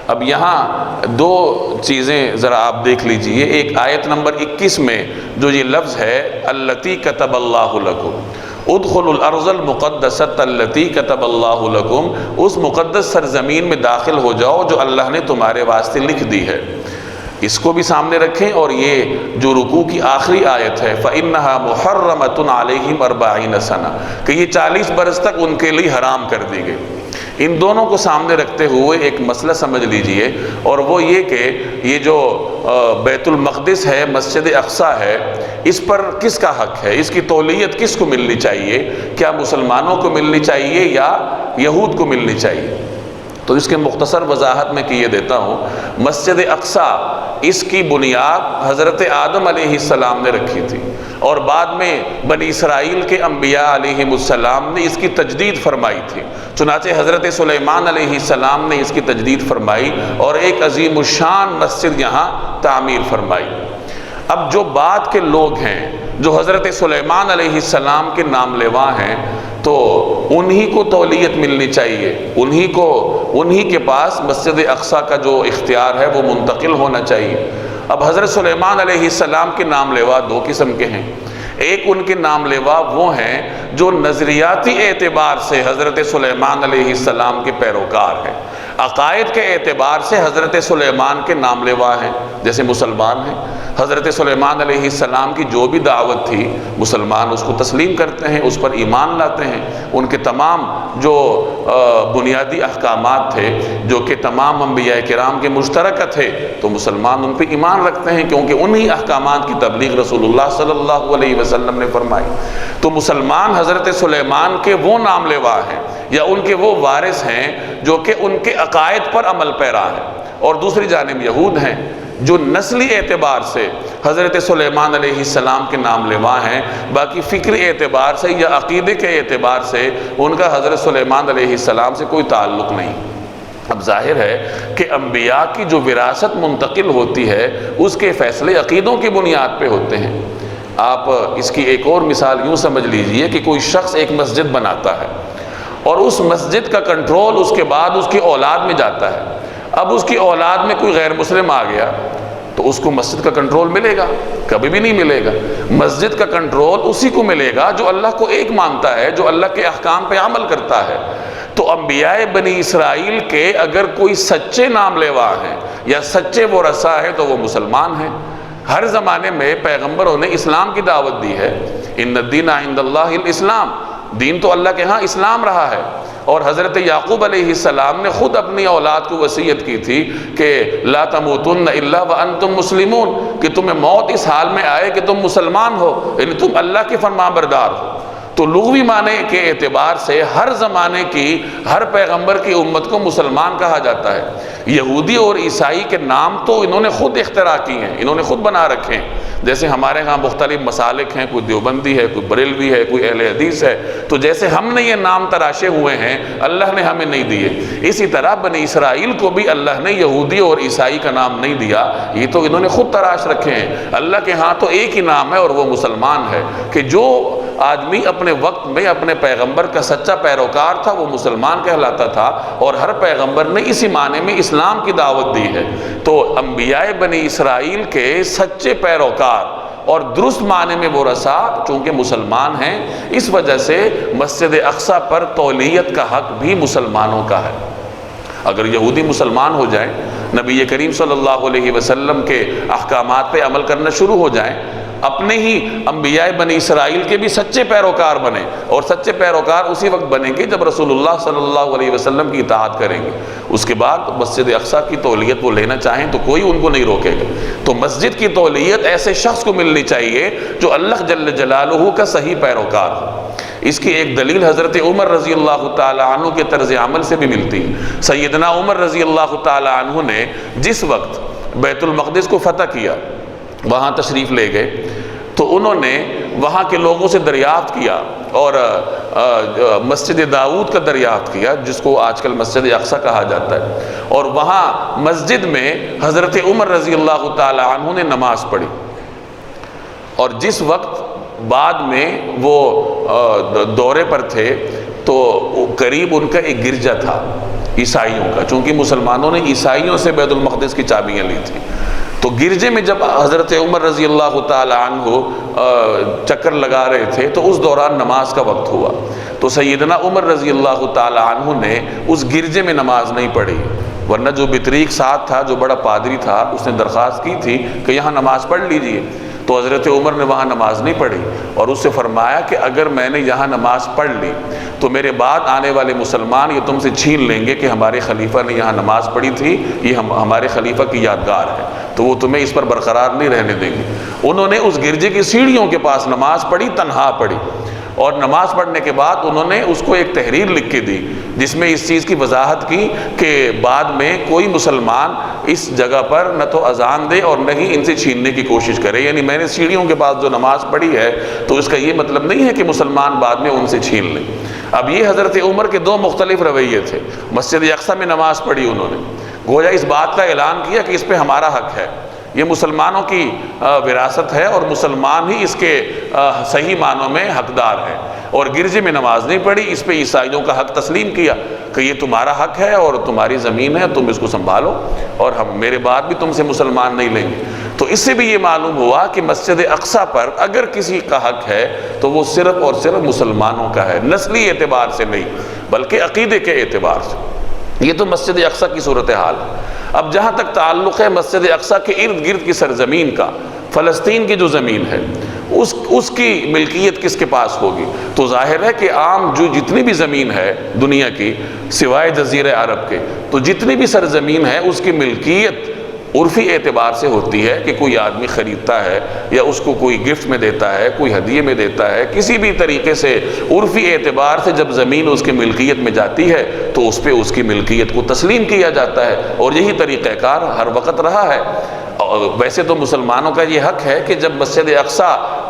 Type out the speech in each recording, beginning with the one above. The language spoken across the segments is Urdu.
اب یہاں دو چیزیں ذرا آپ دیکھ لیجئے. ایک آیت نمبر 21 میں جو یہ لفظ ہے التی کتب اللہ لکم، ادخلوا الارض المقدسۃ التی کتب اللہ لکم، اس مقدس سرزمین میں داخل ہو جاؤ جو اللہ نے تمہارے واسطے لکھ دی ہے. اس کو بھی سامنے رکھیں. اور یہ جو رکوع کی آخری آیت ہے فَإِنَّهَا مُحَرَّمَةٌ عَلَيْهِمْ 40 سنہ، کہ یہ 40 برس تک ان کے لیے حرام کر دی گئی. ان دونوں کو سامنے رکھتے ہوئے ایک مسئلہ سمجھ لیجئے، اور وہ یہ کہ یہ جو بیت المقدس ہے، مسجد اقصی ہے، اس پر کس کا حق ہے؟ اس کی تولیت کس کو ملنی چاہیے؟ کیا مسلمانوں کو ملنی چاہیے یا یہود کو ملنی چاہیے؟ تو اس کے مختصر وضاحت میں کیے دیتا ہوں. مسجد اقصی اس کی بنیاد حضرت آدم علیہ السلام نے رکھی تھی، اور بعد میں بنی اسرائیل کے انبیاء علیہ السلام نے اس کی تجدید فرمائی تھی. چنانچہ حضرت سلیمان علیہ السلام نے اس کی تجدید فرمائی اور ایک عظیم الشان مسجد یہاں تعمیر فرمائی. اب جو بعد کے لوگ ہیں جو حضرت سلیمان علیہ السلام کے نام لیوا ہیں، تو انہی کو تولیت ملنی چاہیے، انہی کے پاس مسجد اقصی کا جو اختیار ہے وہ منتقل ہونا چاہیے. اب حضرت سلیمان علیہ السلام کے نام لیوا دو قسم کے ہیں. ایک ان کے نام لیوا وہ ہیں جو نظریاتی اعتبار سے حضرت سلیمان علیہ السلام کے پیروکار ہیں، عقائد کے اعتبار سے حضرت سلیمان کے نام لیوا ہیں، جیسے مسلمان ہیں. حضرت سلیمان علیہ السلام کی جو بھی دعوت تھی مسلمان اس کو تسلیم کرتے ہیں، اس پر ایمان لاتے ہیں. ان کے تمام جو بنیادی احکامات تھے جو کہ تمام انبیاء کرام کے مشترکہ تھے، تو مسلمان ان پہ ایمان رکھتے ہیں، کیونکہ انہی احکامات کی تبلیغ رسول اللہ صلی اللہ علیہ وسلم نے فرمائی. تو مسلمان حضرت سلیمان کے وہ نام لیوا ہیں یا ان کے وہ وارث ہیں جو کہ ان کے عقائد پر عمل پیرا ہیں. اور دوسری جانب یہود ہیں جو نسلی اعتبار سے حضرت سلیمان علیہ السلام کے نام لیوا ہیں، باقی فکری اعتبار سے یا عقیدے کے اعتبار سے ان کا حضرت سلیمان علیہ السلام سے کوئی تعلق نہیں. اب ظاہر ہے کہ انبیاء کی جو وراثت منتقل ہوتی ہے اس کے فیصلے عقیدوں کی بنیاد پہ ہوتے ہیں. آپ اس کی ایک اور مثال یوں سمجھ لیجئے کہ کوئی شخص ایک مسجد بناتا ہے اور اس مسجد کا کنٹرول اس کے بعد اس کی اولاد میں جاتا ہے. اب اس کی اولاد میں کوئی غیر مسلم آ گیا تو اس کو مسجد کا کنٹرول ملے گا؟ کبھی بھی نہیں ملے گا. مسجد کا کنٹرول اسی کو ملے گا جو اللہ کو ایک مانتا ہے، جو اللہ کے احکام پہ عمل کرتا ہے. تو انبیاء بنی اسرائیل کے اگر کوئی سچے نام لیوا ہیں یا سچے ورثاء ہیں تو وہ مسلمان ہیں. ہر زمانے میں پیغمبروں نے اسلام کی دعوت دی ہے. ان الدین عند اللہ الاسلام، دین تو اللہ کے ہاں اسلام رہا ہے. اور حضرت یعقوب علیہ السلام نے خود اپنی اولاد کو وصیت کی تھی کہ لا تموتن الا وانتم مسلمون، کہ تمہیں موت اس حال میں آئے کہ تم مسلمان ہو، یعنی تم اللہ کے فرمانبردار ہو. تو لغوی معنی کے اعتبار سے ہر زمانے کی ہر پیغمبر کی امت کو مسلمان کہا جاتا ہے. یہودی اور عیسائی کے نام تو انہوں نے خود اختراع کی ہیں، انہوں نے خود بنا رکھے ہیں. جیسے ہمارے ہاں مختلف مسالک ہیں، کوئی دیوبندی ہے، کوئی بریلوی ہے، کوئی اہل حدیث ہے. تو جیسے ہم نے یہ نام تراشے ہوئے ہیں اللہ نے ہمیں نہیں دیے، اسی طرح بنی اسرائیل کو بھی اللہ نے یہودی اور عیسائی کا نام نہیں دیا، یہ تو انہوں نے خود تراش رکھے ہیں. اللہ کے ہاں تو ایک ہی نام ہے اور وہ مسلمان ہے. کہ جو آدمی اپنے وقت میں اپنے پیغمبر کا سچا پیروکار تھا وہ مسلمان کہلاتا تھا، اور ہر پیغمبر نے اسی معنی میں اسلام کی دعوت دی ہے. تو انبیاء بنی اسرائیل کے سچے پیروکار اور درست معنی میں ورثاء چونکہ مسلمان ہیں، اس وجہ سے مسجد اقصی پر تولیت کا حق بھی مسلمانوں کا ہے. اگر یہودی مسلمان ہو جائیں، نبی کریم صلی اللہ علیہ وسلم کے احکامات پہ عمل کرنا شروع ہو جائیں، اپنے ہی انبیاء بنی اسرائیل کے بھی سچے پیروکار بنیں، اور سچے پیروکار اسی وقت بنیں گے جب رسول اللہ صلی اللہ علیہ وسلم کی اطاعت کریں گے. اس کے بعد مسجد اقصی کی تولیت وہ لینا چاہیں تو کوئی ان کو نہیں روکے گا. تو مسجد کی تولیت ایسے شخص کو ملنی چاہیے جو اللہ جل جلالہ کا صحیح پیروکار ہو. اس کی ایک دلیل حضرت عمر رضی اللہ تعالی عنہ کے طرز عمل سے بھی ملتی ہے. سیدنا عمر رضی اللہ تعالی عنہ نے جس وقت بیت المقدس کو فتح کیا، وہاں تشریف لے گئے، تو انہوں نے وہاں کے لوگوں سے دریافت کیا اور مسجد داؤد کا دریافت کیا، جس کو آج کل مسجد اقصی کہا جاتا ہے. اور وہاں مسجد میں حضرت عمر رضی اللہ تعالی عنہ نے نماز پڑھی. اور جس وقت بعد میں وہ دورے پر تھے تو قریب ان کا ایک گرجا تھا، عیسائیوں کا، چونکہ مسلمانوں نے عیسائیوں سے بیت المقدس کی چابیاں لی تھیں۔ تو گرجے میں جب حضرت عمر رضی اللہ تعالی عنہ چکر لگا رہے تھے تو اس دوران نماز کا وقت ہوا، تو سیدنا عمر رضی اللہ تعالی عنہ نے اس گرجے میں نماز نہیں پڑھی، ورنہ جو بطریق ساتھ تھا، جو بڑا پادری تھا، اس نے درخواست کی تھی کہ یہاں نماز پڑھ لیجئے، تو حضرت عمر نے وہاں نماز نہیں پڑھی اور اس سے فرمایا کہ اگر میں نے یہاں نماز پڑھ لی تو میرے بعد آنے والے مسلمان یہ تم سے چھین لیں گے کہ ہمارے خلیفہ نے یہاں نماز پڑھی تھی، یہ ہمارے خلیفہ کی یادگار ہے، تو وہ تمہیں اس پر برقرار نہیں رہنے دیں گے۔ انہوں نے اس گرجے کی سیڑھیوں کے پاس نماز پڑھی، تنہا پڑھی، اور نماز پڑھنے کے بعد انہوں نے اس کو ایک تحریر لکھ کے دی جس میں اس چیز کی وضاحت کی کہ بعد میں کوئی مسلمان اس جگہ پر نہ تو اذان دے اور نہ ہی ان سے چھیننے کی کوشش کرے، یعنی میں نے سیڑھیوں کے پاس جو نماز پڑھی ہے تو اس کا یہ مطلب نہیں ہے کہ مسلمان بعد میں ان سے چھین لیں۔ اب یہ حضرت عمر کے دو مختلف رویے تھے۔ مسجد اقصی میں نماز پڑھی انہوں نے، گویا اس بات کا اعلان کیا کہ اس پہ ہمارا حق ہے، یہ مسلمانوں کی وراثت ہے اور مسلمان ہی اس کے صحیح معنوں میں حقدار ہے، اور گرجے میں نماز نہیں پڑھی، اس پہ عیسائیوں کا حق تسلیم کیا کہ یہ تمہارا حق ہے اور تمہاری زمین ہے، تم اس کو سنبھالو اور ہم میرے بعد بھی تم سے مسلمان نہیں لیں گے۔ تو اس سے بھی یہ معلوم ہوا کہ مسجد اقصی پر اگر کسی کا حق ہے تو وہ صرف اور صرف مسلمانوں کا ہے، نسلی اعتبار سے نہیں بلکہ عقیدے کے اعتبار سے۔ یہ تو مسجد اقصی کی صورتحال ہے۔ اب جہاں تک تعلق ہے مسجد اقصی کے ارد گرد کی سرزمین کا، فلسطین کی جو زمین ہے اس کی ملکیت کس کے پاس ہوگی؟ تو ظاہر ہے کہ عام جو جتنی بھی زمین ہے دنیا کی سوائے جزیرہ عرب کے، تو جتنی بھی سرزمین ہے اس کی ملکیت عرفی اعتبار سے ہوتی ہے کہ کوئی آدمی خریدتا ہے یا اس کو کوئی گفٹ میں دیتا ہے، کوئی ہدیے میں دیتا ہے، کسی بھی طریقے سے عرفی اعتبار سے جب زمین اس کی ملکیت میں جاتی ہے تو اس پہ اس کی ملکیت کو تسلیم کیا جاتا ہے، اور یہی طریقہ کار ہر وقت رہا ہے۔ ویسے تو مسلمانوں کا یہ حق ہے کہ جب مسجد اقصی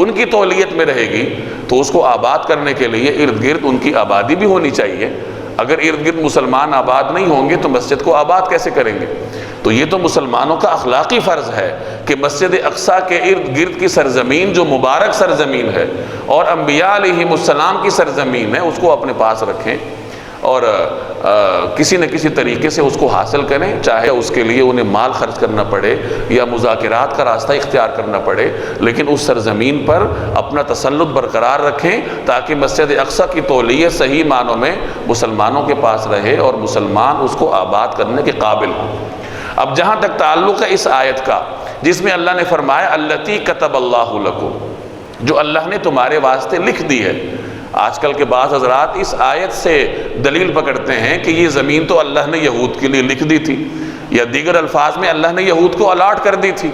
ان کی تولیت میں رہے گی تو اس کو آباد کرنے کے لیے ارد گرد ان کی آبادی بھی ہونی چاہیے۔ اگر ارد گرد مسلمان آباد نہیں ہوں گے تو مسجد کو آباد کیسے کریں گے؟ تو یہ تو مسلمانوں کا اخلاقی فرض ہے کہ مسجد اقصی کے ارد گرد کی سرزمین جو مبارک سرزمین ہے اور انبیاء علیہم السلام کی سرزمین ہے اس کو اپنے پاس رکھیں اور کسی نہ کسی طریقے سے اس کو حاصل کریں، چاہے اس کے لیے انہیں مال خرچ کرنا پڑے یا مذاکرات کا راستہ اختیار کرنا پڑے، لیکن اس سرزمین پر اپنا تسلط برقرار رکھیں تاکہ مسجد اقصی کی تولیت صحیح معنوں میں مسلمانوں کے پاس رہے اور مسلمان اس کو آباد کرنے کے قابل ہوں۔ اب جہاں تک تعلق ہے اس آیت کا جس میں اللہ نے فرمایا التی کتب اللہ لکم، جو اللہ نے تمہارے واسطے لکھ دی ہے، آج کل کے بعض حضرات اس آیت سے دلیل پکڑتے ہیں کہ یہ زمین تو اللہ نے یہود کے لیے لکھ دی تھی، یا دیگر الفاظ میں اللہ نے یہود کو الاٹ کر دی تھی،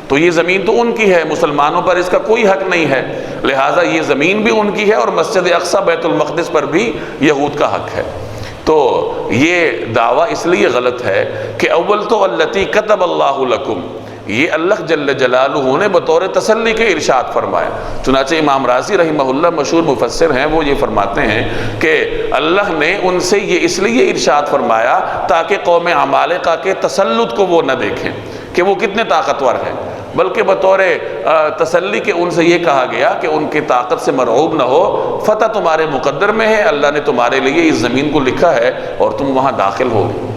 تو یہ زمین تو ان کی ہے، مسلمانوں پر اس کا کوئی حق نہیں ہے، لہٰذا یہ زمین بھی ان کی ہے اور مسجد اقصی بیت المقدس پر بھی یہود کا حق ہے۔ تو یہ دعویٰ اس لیے غلط ہے کہ اول تو التی کتب اللہ لکم، یہ اللہ جل جلالہ نے بطور تسلی کے ارشاد فرمایا۔ چنانچہ امام رازی رحمہ اللہ مشہور مفسر ہیں، وہ یہ فرماتے ہیں کہ اللہ نے ان سے یہ اس لیے ارشاد فرمایا تاکہ قوم عمالقہ کے تسلط کو وہ نہ دیکھیں کہ وہ کتنے طاقتور ہیں، بلکہ بطور تسلی کے ان سے یہ کہا گیا کہ ان کی طاقت سے مرعوب نہ ہو، فتح تمہارے مقدر میں ہے، اللہ نے تمہارے لیے اس زمین کو لکھا ہے اور تم وہاں داخل ہوگے۔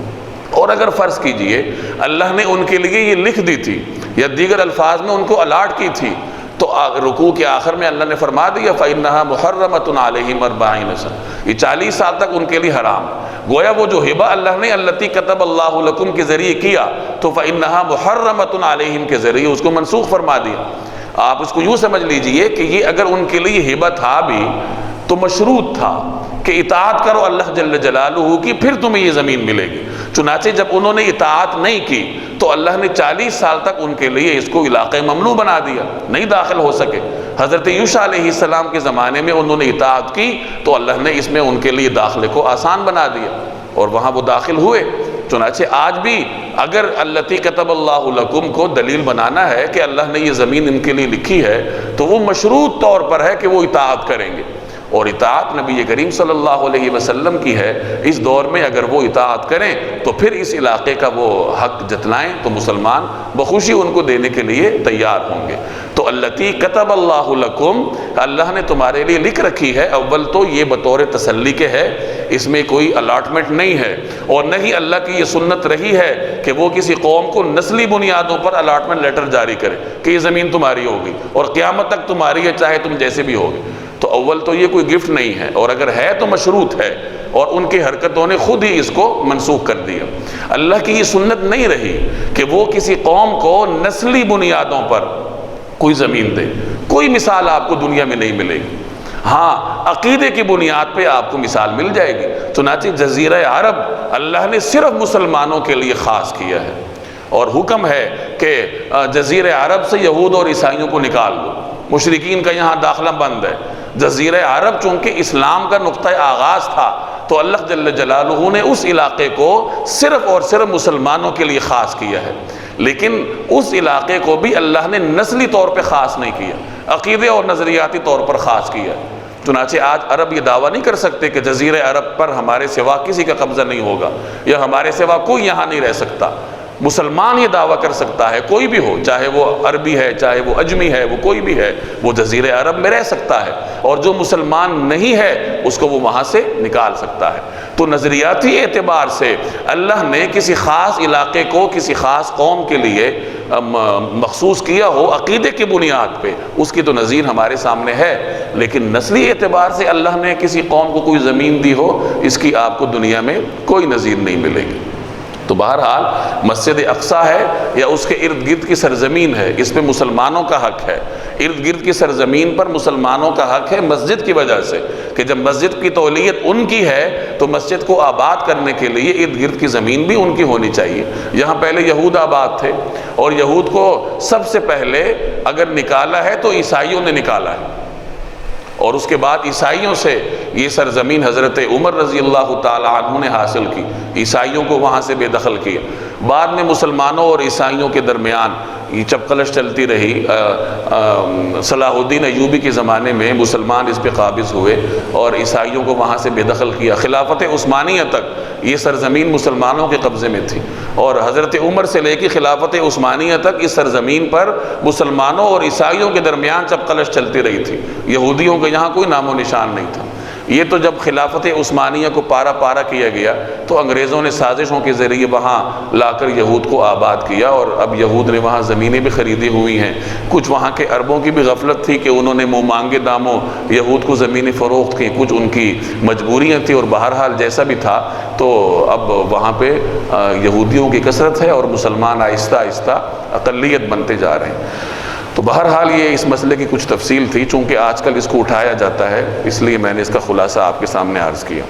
اور اگر فرض کیجئے اللہ نے ان کے لیے یہ لکھ دی تھی یا دیگر الفاظ میں ان کو الاٹ کی تھی تو رکوع کے آخر میں اللہ نے فرما دیا فَإِنَّهَا مُحَرَّمَةٌ عَلَيْهِمْ 40 سنة، یہ 40 سال تک ان کے لیے حرام۔ گویا وہ جو ہبہ اللہ نے التی کتب اللہ لکم کے ذریعے کیا تو فَإِنَّهَا مُحَرَّمَةٌ عَلَيْهِمْ کے ذریعے اس کو منسوخ فرما دیا۔ آپ اس کو یوں سمجھ لیجئے کہ یہ اگر ان کے لیے ہبہ تھا بھی تو مشروط تھا کہ اطاعت کرو اللہ جل جلالہ کی، پھر تمہیں یہ زمین ملے گی۔ چنانچہ جب انہوں نے اطاعت نہیں کی تو اللہ نے 40 سال تک ان کے لیے اس کو علاقہ ممنوع بنا دیا، نہیں داخل ہو سکے۔ حضرت یوشع علیہ السلام کے زمانے میں انہوں نے اطاعت کی تو اللہ نے اس میں ان کے لیے داخلے کو آسان بنا دیا اور وہاں وہ داخل ہوئے۔ چنانچہ آج بھی اگر التی کتب اللہ لکم کو دلیل بنانا ہے کہ اللہ نے یہ زمین ان کے لیے لکھی ہے تو وہ مشروط طور پر ہے کہ وہ اطاعت کریں گے، اور اطاعت نبی کریم صلی اللہ علیہ وسلم کی ہے۔ اس دور میں اگر وہ اطاعت کریں تو پھر اس علاقے کا وہ حق جتلائیں تو مسلمان بخوشی ان کو دینے کے لیے تیار ہوں گے۔ تو التی کتب اللہ لکم، اللہ نے تمہارے لیے لکھ رکھی ہے، اول تو یہ بطور تسلی کے ہے اس میں کوئی الاٹمنٹ نہیں ہے، اور نہ ہی اللہ کی یہ سنت رہی ہے کہ وہ کسی قوم کو نسلی بنیادوں پر الاٹمنٹ لیٹر جاری کرے کہ یہ زمین تمہاری ہوگی اور قیامت تک تمہاری ہے، چاہے تم جیسے بھی ہوگے۔ تو اول تو یہ کوئی گفٹ نہیں ہے، اور اگر ہے تو مشروط ہے، اور ان کی حرکتوں نے خود ہی اس کو منسوخ کر دیا۔ اللہ کی یہ سنت نہیں رہی کہ وہ کسی قوم کو نسلی بنیادوں پر کوئی زمین دے۔ کوئی مثال آپ کو دنیا میں نہیں ملے گی، ہاں عقیدے کی بنیاد پہ آپ کو مثال مل جائے گی۔ چنانچہ جزیرہ عرب اللہ نے صرف مسلمانوں کے لیے خاص کیا ہے، اور حکم ہے کہ جزیرہ عرب سے یہود اور عیسائیوں کو نکال دو، مشرکین کا یہاں داخلہ بند ہے۔ جزیرہ عرب چونکہ اسلام کا نقطہ آغاز تھا، تو اللہ جل جلالہ نے اس علاقے کو صرف اور صرف مسلمانوں کے لیے خاص کیا ہے، لیکن اس علاقے کو بھی اللہ نے نسلی طور پہ خاص نہیں کیا، عقیدے اور نظریاتی طور پر خاص کیا۔ چنانچہ آج عرب یہ دعویٰ نہیں کر سکتے کہ جزیرہ عرب پر ہمارے سوا کسی کا قبضہ نہیں ہوگا، یا ہمارے سوا کوئی یہاں نہیں رہ سکتا۔ مسلمان یہ دعویٰ کر سکتا ہے، کوئی بھی ہو، چاہے وہ عربی ہے، چاہے وہ اجمی ہے، وہ کوئی بھی ہے، وہ جزیرہ عرب میں رہ سکتا ہے، اور جو مسلمان نہیں ہے اس کو وہ وہاں سے نکال سکتا ہے۔ تو نظریاتی اعتبار سے اللہ نے کسی خاص علاقے کو کسی خاص قوم کے لیے مخصوص کیا ہو عقیدے کی بنیاد پہ، اس کی تو نظیر ہمارے سامنے ہے، لیکن نسلی اعتبار سے اللہ نے کسی قوم کو کوئی زمین دی ہو، اس کی آپ کو دنیا میں کوئی نظیر نہیں ملے گی۔ تو بہرحال مسجد اقصیٰ ہے یا اس کے ارد گرد کی سرزمین ہے، اس پہ مسلمانوں کا حق ہے۔ ارد گرد کی سرزمین پر مسلمانوں کا حق ہے مسجد کی وجہ سے، کہ جب مسجد کی تولیت ان کی ہے تو مسجد کو آباد کرنے کے لیے ارد گرد کی زمین بھی ان کی ہونی چاہیے۔ یہاں پہلے یہود آباد تھے، اور یہود کو سب سے پہلے اگر نکالا ہے تو عیسائیوں نے نکالا ہے، اور اس کے بعد عیسائیوں سے یہ سرزمین حضرت عمر رضی اللہ تعالی عنہ نے حاصل کی، عیسائیوں کو وہاں سے بے دخل کیا۔ بعد میں مسلمانوں اور عیسائیوں کے درمیان یہ چپقلش چلتی رہی۔ صلاح الدین ایوبی کے زمانے میں مسلمان اس پہ قابض ہوئے اور عیسائیوں کو وہاں سے بے دخل کیا۔ خلافت عثمانیہ تک یہ سرزمین مسلمانوں کے قبضے میں تھی، اور حضرت عمر سے لے کے خلافت عثمانیہ تک اس سرزمین پر مسلمانوں اور عیسائیوں کے درمیان چپقلش چلتی رہی تھی، یہودیوں کا یہاں کوئی نام و نشان نہیں تھا۔ یہ تو جب خلافت عثمانیہ کو پارا پارا کیا گیا تو انگریزوں نے سازشوں کے ذریعے وہاں لا کر یہود کو آباد کیا، اور اب یہود نے وہاں زمینیں بھی خریدی ہوئی ہیں۔ کچھ وہاں کے عربوں کی بھی غفلت تھی کہ انہوں نے منہ مانگے داموں یہود کو زمینیں فروخت کی، کچھ ان کی مجبوریاں تھیں، اور بہرحال جیسا بھی تھا تو اب وہاں پہ یہودیوں کی کثرت ہے اور مسلمان آہستہ آہستہ اقلیت بنتے جا رہے ہیں۔ تو بہرحال یہ اس مسئلے کی کچھ تفصیل تھی، چونکہ آج کل اس کو اٹھایا جاتا ہے، اس لیے میں نے اس کا خلاصہ آپ کے سامنے عرض کیا۔